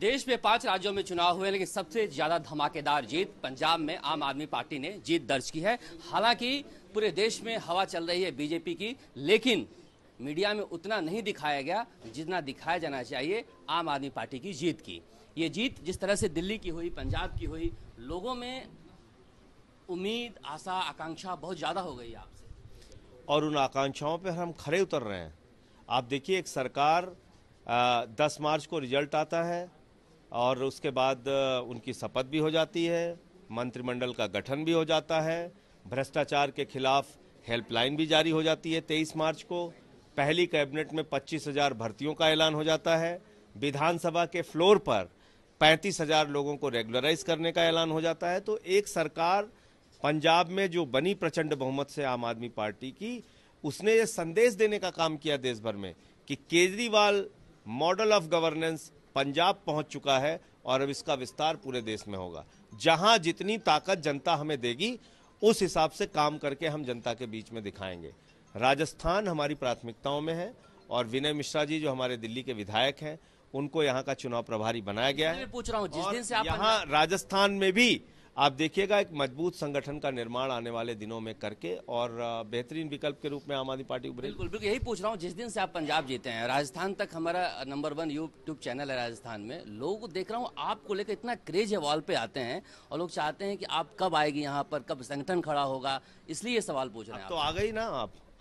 देश में 5 राज्यों में चुनाव हुए, लेकिन सबसे ज्यादा धमाकेदार जीत पंजाब में आम आदमी पार्टी ने जीत दर्ज की है। हालांकि पूरे देश में हवा चल रही है बीजेपी की, लेकिन मीडिया में उतना नहीं दिखाया गया जितना दिखाया जाना चाहिए आम आदमी पार्टी की जीत की। ये जीत जिस तरह से दिल्ली की हुई, पंजाब की हुई, लोगों में उम्मीद, आशा, आकांक्षा बहुत ज्यादा हो गई आपसे, और उन आकांक्षाओं पर हम खरे उतर रहे हैं। आप देखिए, एक सरकार 10 मार्च को रिजल्ट आता है और उसके बाद उनकी शपथ भी हो जाती है, मंत्रिमंडल का गठन भी हो जाता है, भ्रष्टाचार के खिलाफ हेल्पलाइन भी जारी हो जाती है। 23 मार्च को पहली कैबिनेट में 25,000 भर्तियों का ऐलान हो जाता है। विधानसभा के फ्लोर पर 35,000 लोगों को रेगुलराइज करने का ऐलान हो जाता है। तो एक सरकार पंजाब में जो बनी प्रचंड बहुमत से आम आदमी पार्टी की, उसने ये संदेश देने का काम किया देश भर में कि Kejriwal model of governance Punjab पहुंच चुका है और अब इसका विस्तार पूरे देश में होगा। जहां जितनी ताकत जनता हमें देगी, उस हिसाब से काम करके हम जनता के बीच में दिखाएंगे। राजस्थान हमारी प्राथमिकताओं में है और विनय मिश्रा जी जो हमारे दिल्ली के विधायक हैं, उनको यहाँ का चुनाव प्रभारी बनाया गया है। पूछ रहा हूँ, जिस दिन से आप यहाँ राजस्थान में भी आप देखिएगा एक मजबूत संगठन का निर्माण आने वाले दिनों में करके और बेहतरीन विकल्प के रूप में आम आदमी पार्टी उभरेगी। बिल्कुल बिल्कुल, यही पूछ रहा हूँ। जिस दिन से आप पंजाब जीते हैं, राजस्थान तक हमारा नंबर 1 यूट्यूब चैनल है राजस्थान में, लोगों को देख रहा हूँ आपको लेकर इतना क्रेज है, वॉल पे आते हैं और लोग चाहते हैं कि आप कब आएगी यहाँ पर, कब संगठन खड़ा होगा, इसलिए ये सवाल पूछ रहे हैं। तो आ गई ना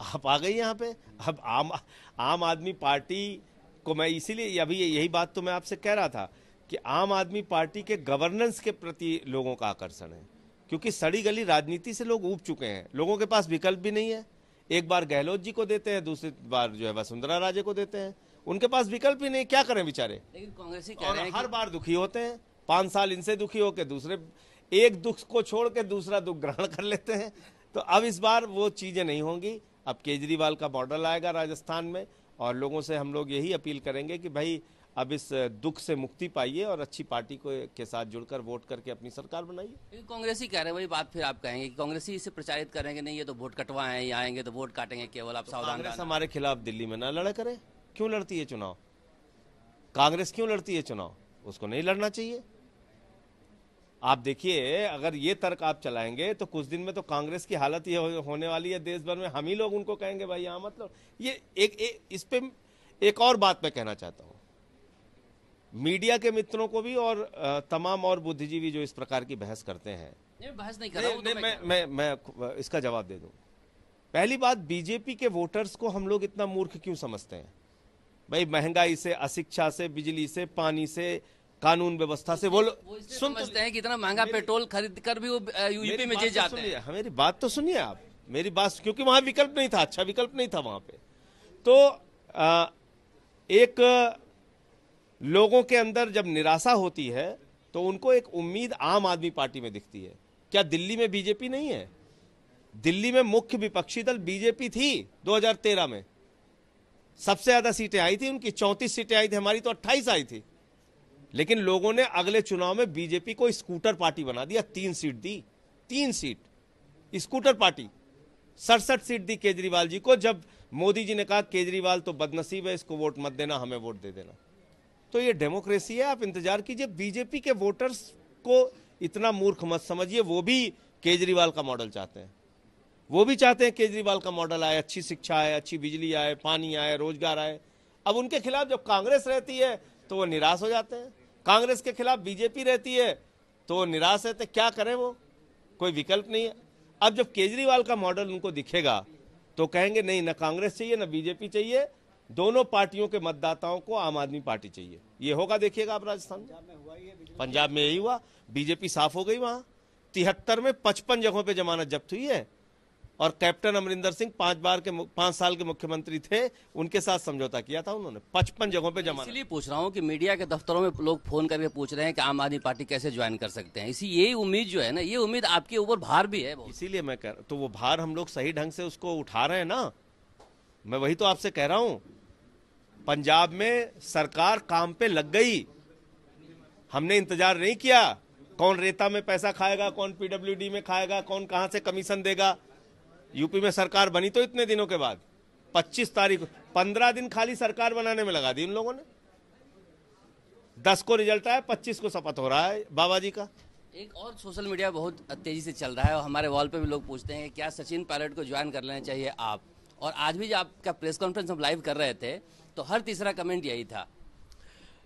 आप आ गई यहाँ पे। अब आम आदमी पार्टी को मैं इसीलिए अभी यही बात तो मैं आपसे कह रहा था कि आम आदमी पार्टी के गवर्नेंस के प्रति लोगों का आकर्षण है, क्योंकि सड़ी गली राजनीति से लोग ऊब चुके हैं। लोगों के पास विकल्प भी नहीं है। एक बार गहलोत जी को देते हैं, दूसरी बार जो है वसुंधरा राजे को देते हैं। उनके पास विकल्प ही नहीं, क्या करें बेचारे। लेकिन कांग्रेसी कह रहे हैं हर बार दुखी होते हैं। 5 साल इनसे दुखी होकर दूसरे एक दुख को छोड़ के दूसरा दुख ग्रहण कर लेते हैं। तो अब इस बार वो चीजें नहीं होंगी। अब केजरीवाल का मॉडल आएगा राजस्थान में और लोगों से हम लोग यही अपील करेंगे कि भाई अब इस दुख से मुक्ति पाइए और अच्छी पार्टी को के साथ जुड़कर वोट करके अपनी सरकार बनाइए। कांग्रेसी कह रहे हैं, वही बात फिर आप कहेंगे कि कांग्रेसी इसे प्रचारित करेंगे, नहीं ये तो वोट कटवाए हैं, आएंगे तो वोट काटेंगे, केवल आप सावधान। कांग्रेस हमारे खिलाफ दिल्ली में ना लड़ा करे। क्यों लड़ती है चुनाव? कांग्रेस क्यों लड़ती है चुनाव? उसको नहीं लड़ना चाहिए। आप देखिए, अगर ये तर्क आप चलाएंगे तो कुछ दिन में तो कांग्रेस की हालत ये होने वाली है देश भर में। हम ही लोग उनको कहेंगे भाई यहाँ मतलब ये इस पे एक और बात मैं कहना चाहता हूँ मीडिया के मित्रों को भी और तमाम और बुद्धिजीवी जो इस प्रकार की बहस करते हैं। बहस नहीं कर रहा हूं, मैं इसका जवाब दे दूं। पहली बात, बीजेपी के वोटर्स को हम लोग इतना मूर्ख क्यों समझते हैं? भाई महंगाई से, अशिक्षा से, बिजली से, पानी से, कानून व्यवस्था से वो समझते हैं कि इतना महंगा पेट्रोल खरीद कर भी वो यूपी में जीत जाते हैं। मेरी बात तो सुनिए आप, मेरी बात, क्योंकि वहां विकल्प नहीं था, अच्छा विकल्प नहीं था वहां पे। तो एक लोगों के अंदर जब निराशा होती है तो उनको एक उम्मीद आम आदमी पार्टी में दिखती है। क्या दिल्ली में बीजेपी नहीं है? दिल्ली में मुख्य विपक्षी दल बीजेपी थी। 2013 में सबसे ज्यादा सीटें आई थी उनकी, 34 सीटें आई थी, हमारी तो 28 आई थी। लेकिन लोगों ने अगले चुनाव में बीजेपी को स्कूटर पार्टी बना दिया, 3 सीट दी, 3 सीट स्कूटर पार्टी। 67 सीट दी केजरीवाल जी को, जब मोदी जी ने कहा केजरीवाल तो बदनसीब है, इसको वोट मत देना, हमें वोट दे देना। तो ये डेमोक्रेसी है। आप इंतजार कीजिए। बीजेपी के वोटर्स को इतना मूर्ख मत समझिए। वो भी केजरीवाल का मॉडल चाहते हैं। वो भी चाहते हैं केजरीवाल का मॉडल आए, अच्छी शिक्षा आए, अच्छी बिजली आए, पानी आए, रोजगार आए। अब उनके खिलाफ जब कांग्रेस रहती है तो वो निराश हो जाते हैं। कांग्रेस के खिलाफ बीजेपी रहती है तो वो निराश रहते। क्या करें? वो कोई विकल्प नहीं है। अब जब केजरीवाल का मॉडल उनको दिखेगा तो कहेंगे नहीं, न कांग्रेस चाहिए न बीजेपी चाहिए, दोनों पार्टियों के मतदाताओं को आम आदमी पार्टी चाहिए। ये होगा, देखिएगा आप राजस्थान में। पंजाब में यही हुआ। बीजेपी साफ हो गई। वहां 73 में 55 जगहों पे जमानत जब्त हुई है और कैप्टन अमरिंदर सिंह 5 साल के मुख्यमंत्री थे, उनके साथ समझौता किया था उन्होंने। 55 जगहों पे जमानत। इसलिए पूछ रहा हूँ कि मीडिया के दफ्तरों में लोग फोन करके पूछ रहे हैं कि आम आदमी पार्टी कैसे ज्वाइन कर सकते हैं। इसी यही उम्मीद जो है ना, ये उम्मीद आपके ऊपर भार भी है। इसीलिए मैं कह, तो वो भार हम लोग सही ढंग से उसको उठा रहे हैं ना। मैं वही तो आपसे कह रहा हूं। पंजाब में सरकार काम पे लग गई। हमने इंतजार नहीं किया कौन रेता में पैसा खाएगा, कौन पीडब्ल्यूडी में खाएगा, कौन कहां से कमीशन देगा। यूपी में सरकार बनी तो इतने दिनों के बाद, 25 तारीख, 15 दिन खाली सरकार बनाने में लगा दी इन लोगों ने। 10 को रिजल्ट आया, 25 को शपथ हो रहा है बाबा जी का। एक और सोशल मीडिया बहुत तेजी से चल रहा है और हमारे वॉल पे भी लोग पूछते हैं कि क्या सचिन पायलट को ज्वाइन कर लेना चाहिए आप। और आज भी जब आपका प्रेस कॉन्फ्रेंस हम लाइव कर रहे थे तो हर तीसरा कमेंट यही था।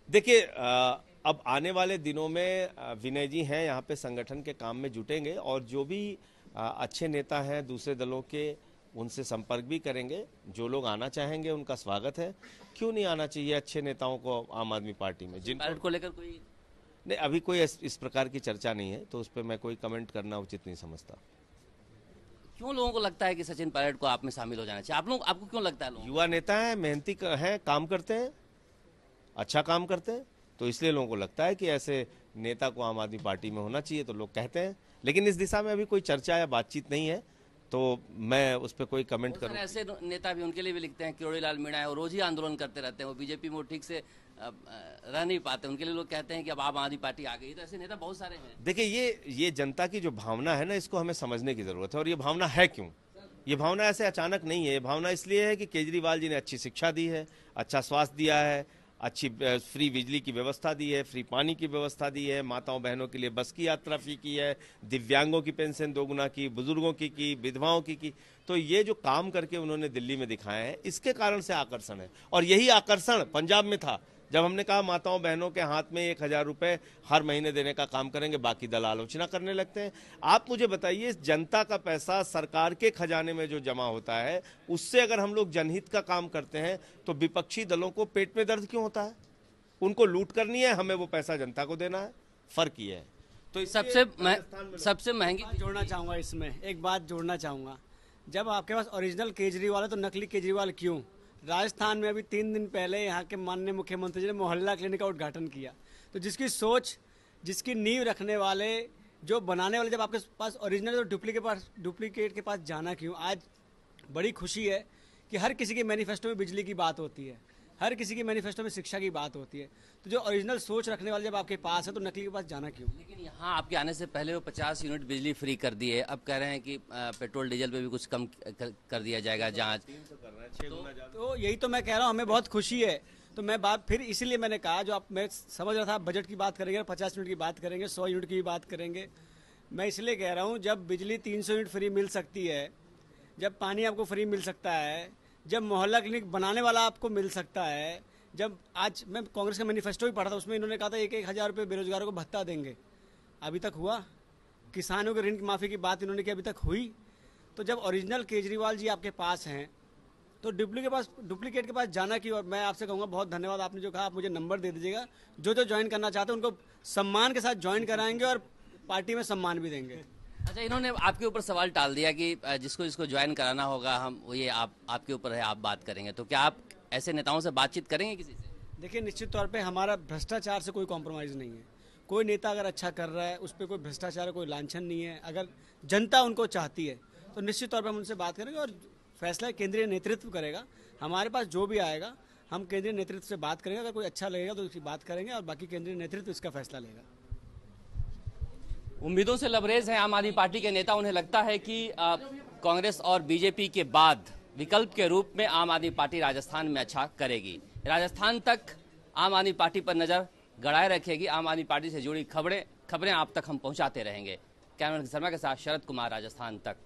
देखिए, अब आने वाले दिनों में विनय जी हैं यहाँ पे, संगठन के काम में जुटेंगे और जो भी अच्छे नेता हैं दूसरे दलों के, उनसे संपर्क भी करेंगे। जो लोग आना चाहेंगे उनका स्वागत है। क्यों नहीं आना चाहिए अच्छे नेताओं को आम आदमी पार्टी में? जिन पायलट को लेकर कोई नहीं, अभी कोई इस प्रकार की चर्चा नहीं है, तो उस पर मैं कोई कमेंट करना उचित नहीं समझता। क्यों लोगों को लगता है कि सचिन पायलट को आप में शामिल हो जाना चाहिए? आपको क्यों लगता है? लोग युवा नेता हैं, मेहनती हैं, काम करते हैं, अच्छा काम करते हैं, तो इसलिए लोगों को लगता है कि ऐसे नेता को आम आदमी पार्टी में होना चाहिए, तो लोग कहते हैं। लेकिन इस दिशा में अभी कोई चर्चा या बातचीत नहीं है, तो मैं उस पर कोई कमेंट करूं। ऐसे नेता भी उनके लिए भी लिखते हैं, किरोड़ीलाल मीणा है, वो रोज ही आंदोलन करते रहते हैं, वो बीजेपी में ठीक से रह नहीं पाते, उनके लिए लोग कहते हैं कि अब आम आदमी पार्टी आ गई। तो ऐसे नेता बहुत सारे हैं। देखिए, ये जनता की जो भावना है ना, इसको हमें समझने की जरूरत है। और ये भावना है क्यों? ये भावना ऐसे अचानक नहीं है। ये भावना इसलिए है कि केजरीवाल जी ने अच्छी शिक्षा दी है, अच्छा स्वास्थ्य दिया है, अच्छी फ्री बिजली की व्यवस्था दी है, फ्री पानी की व्यवस्था दी है, माताओं बहनों के लिए बस की यात्रा फ्री की है, दिव्यांगों की पेंशन दोगुना की, बुजुर्गों की, विधवाओं की। तो ये जो काम करके उन्होंने दिल्ली में दिखाया है, इसके कारण से आकर्षण है। और यही आकर्षण पंजाब में था, जब हमने कहा माताओं बहनों के हाथ में 1000 रुपए हर महीने देने का काम करेंगे, बाकी दल आलोचना करने लगते हैं। आप मुझे बताइए, जनता का पैसा सरकार के खजाने में जो जमा होता है, उससे अगर हम लोग जनहित का काम करते हैं तो विपक्षी दलों को पेट में दर्द क्यों होता है? उनको लूट करनी है, हमें वो पैसा जनता को देना है, फर्क ये है। तो सबसे महंगी जोड़ना चाहूँगा, इसमें एक बात जोड़ना चाहूँगा। जब आपके पास ओरिजिनल केजरीवाल है तो नकली केजरीवाल क्यों? राजस्थान में अभी 3 दिन पहले यहाँ के माननीय मुख्यमंत्री जी ने मोहल्ला क्लिनिक का उद्घाटन किया। तो जिसकी सोच, जिसकी नींव रखने वाले, जो बनाने वाले, जब आपके पास ओरिजिनल तो डुप्लीकेट के पास जाना क्यों? आज बड़ी खुशी है कि हर किसी के मैनिफेस्टो में बिजली की बात होती है, हर किसी के मैनिफेस्टो में शिक्षा की बात होती है। तो जो ओरिजिनल सोच रखने वाले जब आपके पास है तो नकली के पास जाना क्यों? लेकिन यहाँ आपके आने से पहले वो 50 यूनिट बिजली फ्री कर दी है, अब कह रहे हैं कि पेट्रोल डीजल पे भी कुछ कम कर दिया जाएगा जांच। तो यही तो मैं कह रहा हूँ, हमें बहुत खुशी है। तो मैं बात फिर इसीलिए मैंने कहा, जो आप, मैं समझ रहा था बजट की बात करेंगे, 50 यूनिट की बात करेंगे, 100 यूनिट की भी बात करेंगे। मैं इसलिए कह रहा हूँ, जब बिजली 300 यूनिट फ्री मिल सकती है, जब पानी आपको फ्री मिल सकता है, जब मोहल्ला क्लिनिक बनाने वाला आपको मिल सकता है, जब आज मैं कांग्रेस का मैनिफेस्टो भी पढ़ा था, उसमें इन्होंने कहा था 1,000 रुपये बेरोजगारों को भत्ता देंगे, अभी तक हुआ? किसानों के ऋण की माफ़ी की बात इन्होंने की, अभी तक हुई? तो जब ओरिजिनल केजरीवाल जी आपके पास हैं तो डुप्लीकेट के पास जाना क्यों? और मैं आपसे कहूँगा, बहुत धन्यवाद आपने जो कहा, आप मुझे नंबर दे दीजिएगा। जो ज्वाइन करना चाहते हैं उनको सम्मान के साथ ज्वाइन कराएंगे और पार्टी में सम्मान भी देंगे। अच्छा, इन्होंने आपके ऊपर सवाल टाल दिया कि जिसको ज्वाइन कराना होगा, हम ये आपके ऊपर है, आप बात करेंगे। तो क्या आप ऐसे नेताओं से बातचीत करेंगे किसी से? देखिए, निश्चित तौर पे हमारा भ्रष्टाचार से कोई कॉम्प्रोमाइज़ नहीं है। कोई नेता अगर अच्छा कर रहा है, उस पर कोई भ्रष्टाचार, कोई लांछन नहीं है। अगर जनता उनको चाहती है तो निश्चित तौर पे हम उनसे बात करेंगे और फैसला केंद्रीय नेतृत्व करेगा। हमारे पास जो भी आएगा हम केंद्रीय नेतृत्व से बात करेंगे, अगर कोई अच्छा लगेगा तो उसकी बात करेंगे और बाकी केंद्रीय नेतृत्व इसका फैसला लेगा। उम्मीदों से लबरेज हैं आम आदमी पार्टी के नेता। उन्हें लगता है कि कांग्रेस और बीजेपी के बाद विकल्प के रूप में आम आदमी पार्टी राजस्थान में अच्छा करेगी। राजस्थान तक आम आदमी पार्टी पर नजर गड़ाए रखेगी। आम आदमी पार्टी से जुड़ी खबरें आप तक हम पहुंचाते रहेंगे। कैमरा शर्मा के साथ शरद कुमार, राजस्थान तक।